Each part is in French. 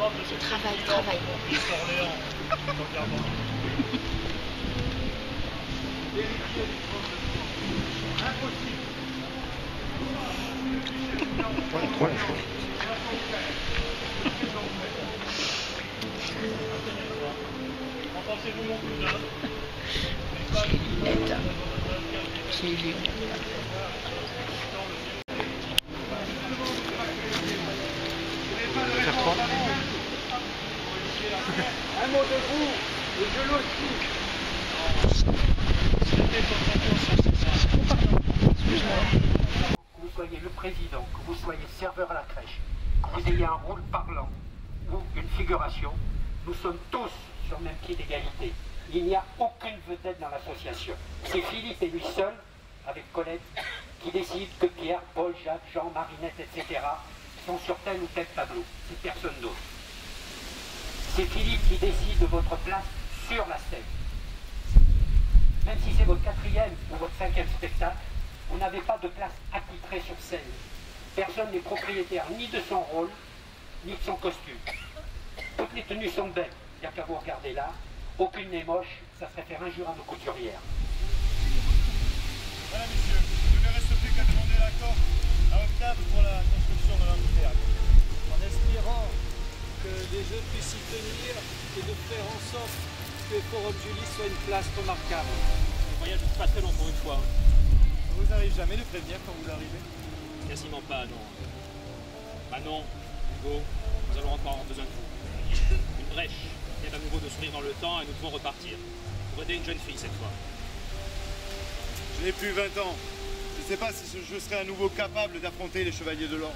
Travaille. En pensez-vous mon cousin? J'ai vu. Un mot de vous, et je l'ossie. Que vous soyez le président, que vous soyez serveur à la crèche, que vous ayez un rôle parlant ou une figuration, nous sommes tous sur le même pied d'égalité. Il n'y a aucune vedette dans l'association. C'est Philippe et lui seul, avec Colette, qui décide que Pierre, Paul, Jacques, Jean, Marinette, etc. sont sur tel ou tel tableau. C'est personne d'autre. C'est Philippe qui décide de votre place sur la scène. Même si c'est votre 4e ou votre 5e spectacle, vous n'avez pas de place attitrée sur scène. Personne n'est propriétaire ni de son rôle, ni de son costume. Toutes les tenues sont belles, il n'y a qu'à vous regarder là. Aucune n'est moche, ça serait faire injure à nos couturières. Voilà, messieurs, il ne reste plus qu'à demander l'accord à Octave pour la construction de l'amphithéâtre. En espérant que les jeux puissent y tenir et de faire en sorte que Forum Julie soit une place remarquable. Le voyage n'est pas très long pour une fois. Ça vous arrive jamais de prévenir quand vous arrivez? Quasiment pas, non. Manon, Hugo, nous allons encore avoir besoin de vous. Une brèche vient à nouveau de s'ouvrir dans le temps et nous devons repartir. Pour aider une jeune fille cette fois. Je n'ai plus 20 ans. Je ne sais pas si je serai à nouveau capable d'affronter les chevaliers de l'ordre.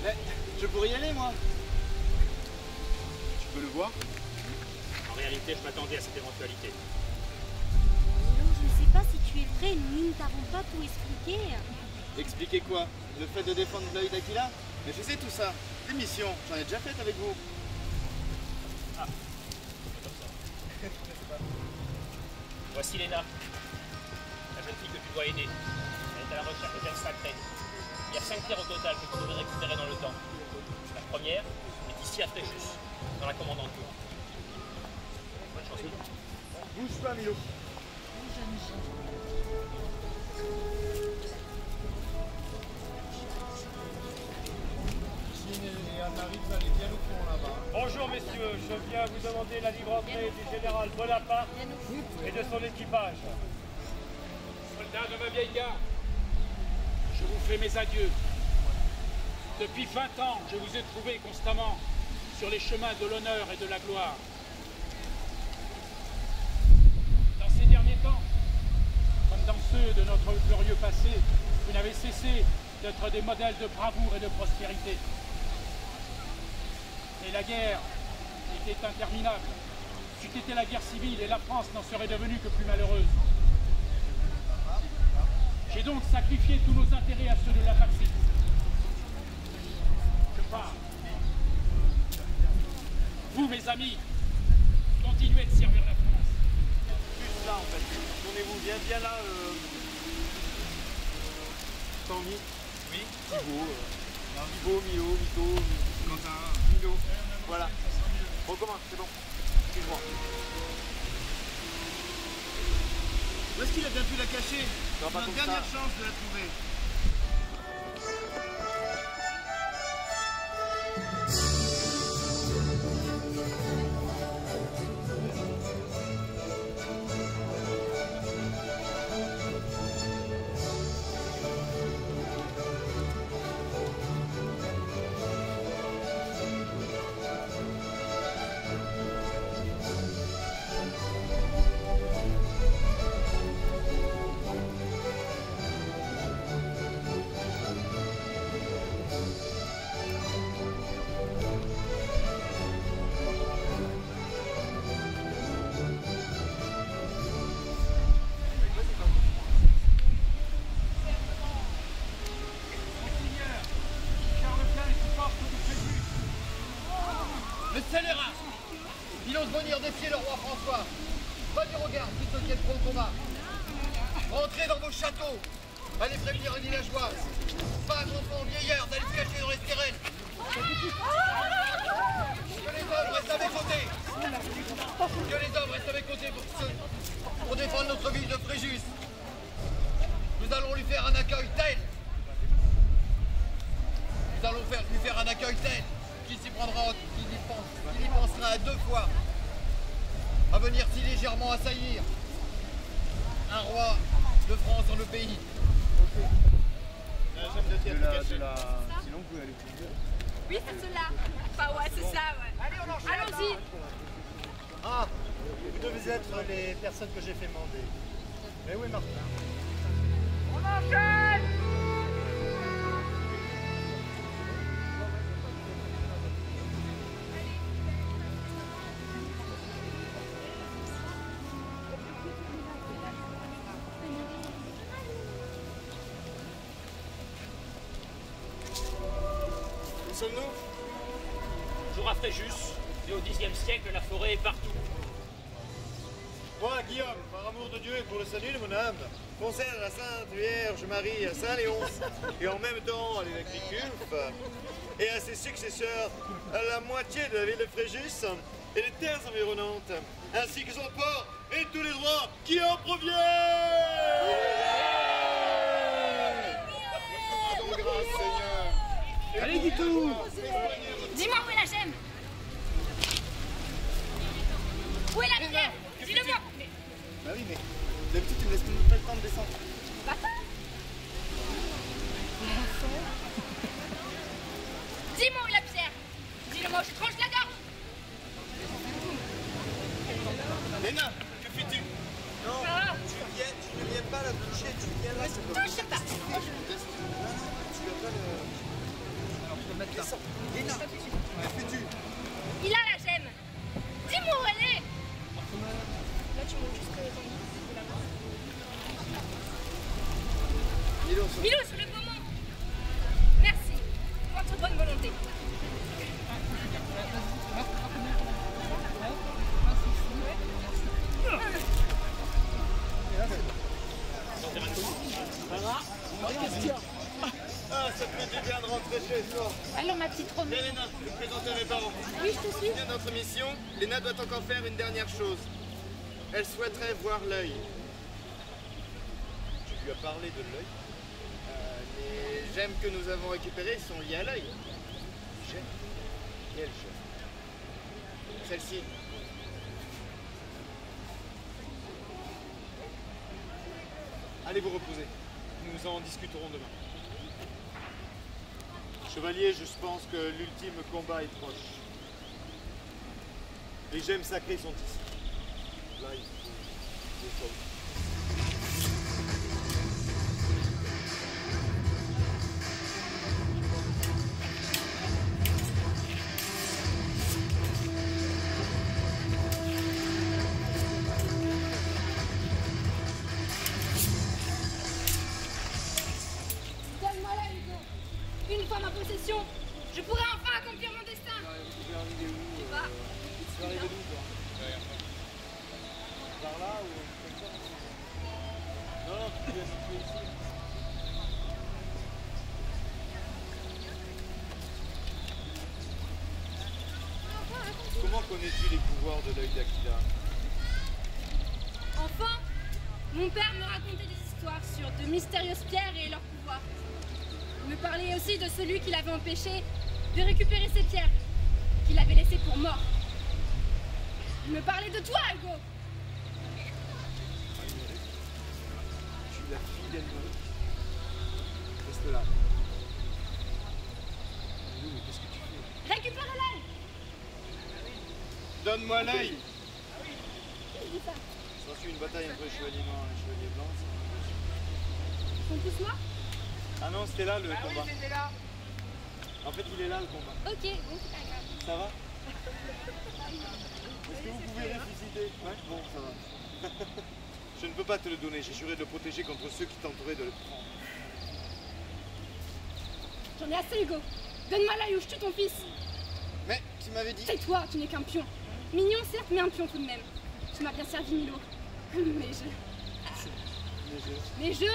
Mais je pourrais y aller, moi. Tu peux le voir? En réalité, je m'attendais à cette éventualité. Milo, je ne sais pas si tu es prêt, nous ne t'avons pas tout expliqué. Expliquez quoi? Le fait de défendre l'œil d'Aquila? Mais je sais tout ça. Des missions, j'en ai déjà faites avec vous. Ah, c'est comme ça. Voici Léna, la jeune fille que tu dois aider. Elle est à la recherche de gemmes sacrées. Il y a 5 pierres au total que tu devrais récupérer dans le temps. La première est ici à Fréjus, dans la commandanture. Bonne chance. Bouge pas, Milo. Et Anne-Marie, vous allez bien au fond là-bas. Bonjour messieurs, je viens vous demander la libre entrée du général Bonaparte et de son équipage. Soldats de ma vieille garde, je vous fais mes adieux. Depuis 20 ans, je vous ai trouvé constamment sur les chemins de l'honneur et de la gloire. Dans ces derniers temps, comme dans ceux de notre glorieux passé, vous n'avez cessé d'être des modèles de bravoure et de prospérité. Et la guerre était interminable. C'eût été la guerre civile et la France n'en serait devenue que plus malheureuse. J'ai donc sacrifié tous nos intérêts à ceux de la patrie. Je pars. Vous, mes amis, continuez de servir la France. Juste là en fait. Tournez-vous bien là. Tanguy. Oui. Thibaut, Milo, Mito, Quentin, Milo. Voilà. On recommence, c'est bon. Excuse-moi. Où est-ce qu'il a bien pu la cacher? Non, pas Notre comme dernière ça. chance de la trouver. Le scélérat, il ose venir défier le roi François. Pas du regard, plutôt qu'il pour le combat. Rentrez dans vos châteaux. Allez prévenir les villageois. Pas d'enfants vieillards d'aller se cacher dans les sirènes. un accueil tel qu'il s'y prendra, qu'il y pensera à 2 fois à venir si légèrement assaillir un roi de France dans le pays. Oui, c'est cela. Enfin, ouais, c'est ça, ouais. Allez, on enchaîne. Allons-y. Ah, vous devez être les personnes que j'ai fait mander. Mais oui, Martin. On enchaîne. Où sommes-nous? Toujours à Fréjus, et au Xe siècle, la forêt est partout. Moi, Guillaume, par amour de Dieu et pour le salut de mon âme, concerne la Sainte Vierge Marie à Saint-Léon et en même temps à l'évêque Riculf et à ses successeurs à la moitié de la ville de Fréjus et les terres environnantes, ainsi que son port et tous les droits qui en proviennent. Grâce, Seigneur. Allez, dis tout. Dis-moi où est la gemme? Où est la pierre? Dis-le-moi. Bah oui, mais d'habitude, tu me laisses pas le temps de descendre. Dis-moi où est la pierre? Dis-le-moi, je tranche la gorge. Léna, que fais-tu? Non, tu ne viens pas la toucher, tu viens là, c'est bon. Touche sur ta. Ah, je vous teste. Tu vas pas le... Alors, je peux mettre là. Léna, que fais-tu? Il a la gemme. Dis-moi où elle est. Là, tu montes jusque dans la main. Milo, sur le poumon. Merci. Votre bonne volonté. Ah, ça fait du bien de rentrer chez soi. Alors, ma petite Romain. Léna, je vais te présenter à mes parents. Oui, je te suis. Bien notre mission, Léna doit encore faire une dernière chose. Elle souhaiterait voir l'œil. Tu lui as parlé de l'œil. Les gemmes que nous avons récupérées sont liées à l'œil. Gemmes? Quelle gemme? Celle-ci. Allez vous reposer. Nous en discuterons demain. Chevalier, je pense que l'ultime combat est proche. Les gemmes sacrées sont ici. Là, il faut des choses. Donne-moi là, Hugo. Une fois ma possession, je pourrai enfin accomplir mon destin. Vous pouvez arriver où? Tu vas. Tu vas arriver d'où, toi? Par là ou comme ça? Non, non, tu peux situer ici. Comment connais-tu les pouvoirs de l'œil d'Aquila? Enfin, mon père me racontait des histoires sur de mystérieuses pierres et leurs pouvoirs. Il me parlait aussi de celui qui l'avait empêché de récupérer ces pierres, qu'il avait laissées pour mort. Il me parlait de toi, Hugo. Tu es la fille d'Elmeric. Reste là. Nous, mais qu'est-ce que tu fais? Récupère l'œil. Donne-moi l'œil! Qui dit ça? S'ensuit une bataille entre les chevaliers noirs et les chevaliers blancs. Ils sont tous morts? Ah non, c'était là le combat. Oui, c'était là. En fait, il est là le combat. Ok, bon, c'est pas grave. Ça va? Est-ce que vous pouvez ressusciter? Ouais, bon, ça va. Je ne peux pas te le donner, j'ai juré de le protéger contre ceux qui tenteraient de le prendre. J'en ai assez, Hugo. Donne-moi l'œil ou je tue ton fils. Mais tu m'avais dit... C'est toi, tu n'es qu'un pion. Mignon, certes, mais un pion tout de même. Tu m'as bien servi, Milo. Mais je...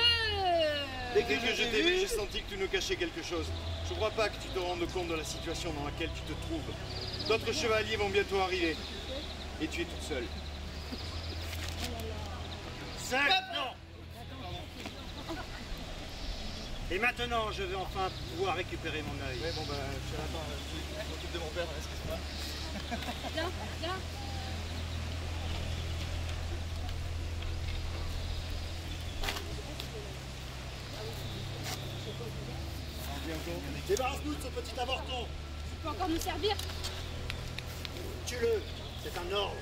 Dès que je t'ai vu, j'ai senti que tu nous cachais quelque chose. Je crois pas que tu te rendes compte de la situation dans laquelle tu te trouves. D'autres chevaliers vont bientôt arriver. Et tu es toute seule. Seule? Non! Et maintenant, je vais enfin pouvoir récupérer mon œil. Ouais, bon, bah, attends, je m'occupe de mon père, excuse-moi. Viens, viens. Débarrasse-nous de ce petit avorton. Tu peux encore nous servir? Tue-le, c'est un ordre.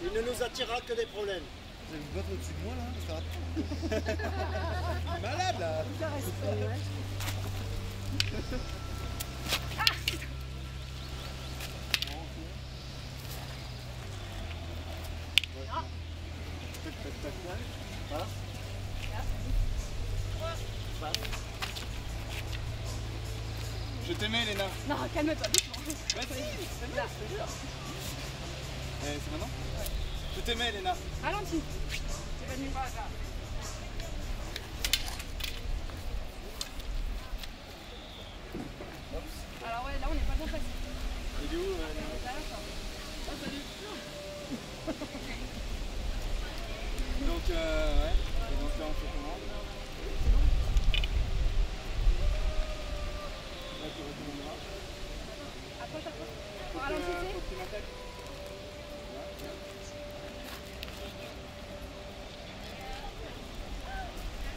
Il ne nous attirera que des problèmes. Vous allez vous battre au-dessus de moi là? Il est malade là. Je t'aimais, Léna. Non, calme-toi, doucement. Vas-y, c'est là, c'est là. C'est maintenant? Je t'aimais, Léna. Ralentis. C'est venu. Alors ouais, là on n'est pas bien passé. Il est où Oh, salut. Donc, ouais. Et donc là, on fait comment? Là, tu recommanderas. Approche, approche. Ralentissez. Faut que tu m'attaques.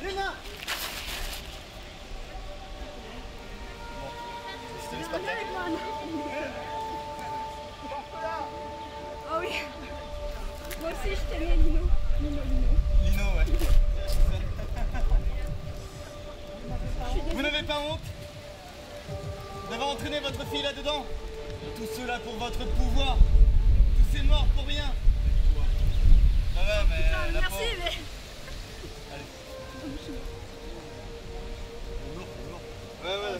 Léna! Je te laisse pas faire. Oh oui. Moi aussi je t'aimais, Lino. Lino, ouais. Vous n'avez pas honte d'avoir entraîné votre fille là-dedans? Tout cela pour votre pouvoir. Tous ces morts pour rien. Ça va, mais Putain, la merci, pauvre. mais... Ouais, ouais.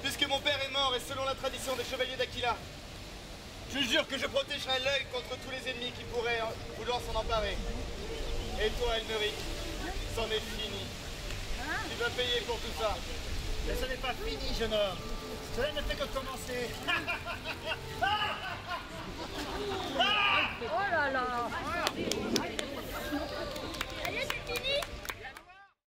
Puisque mon père est mort et selon la tradition des chevaliers d'Aquila, je jure que je protégerai l'œil contre tous les ennemis qui pourraient vouloir s'en emparer. Et toi, Elmeric, c'en est fini. Tu vas payer pour tout ça. Mais ce n'est pas fini, jeune homme. Cela ne fait que commencer. Oh là là.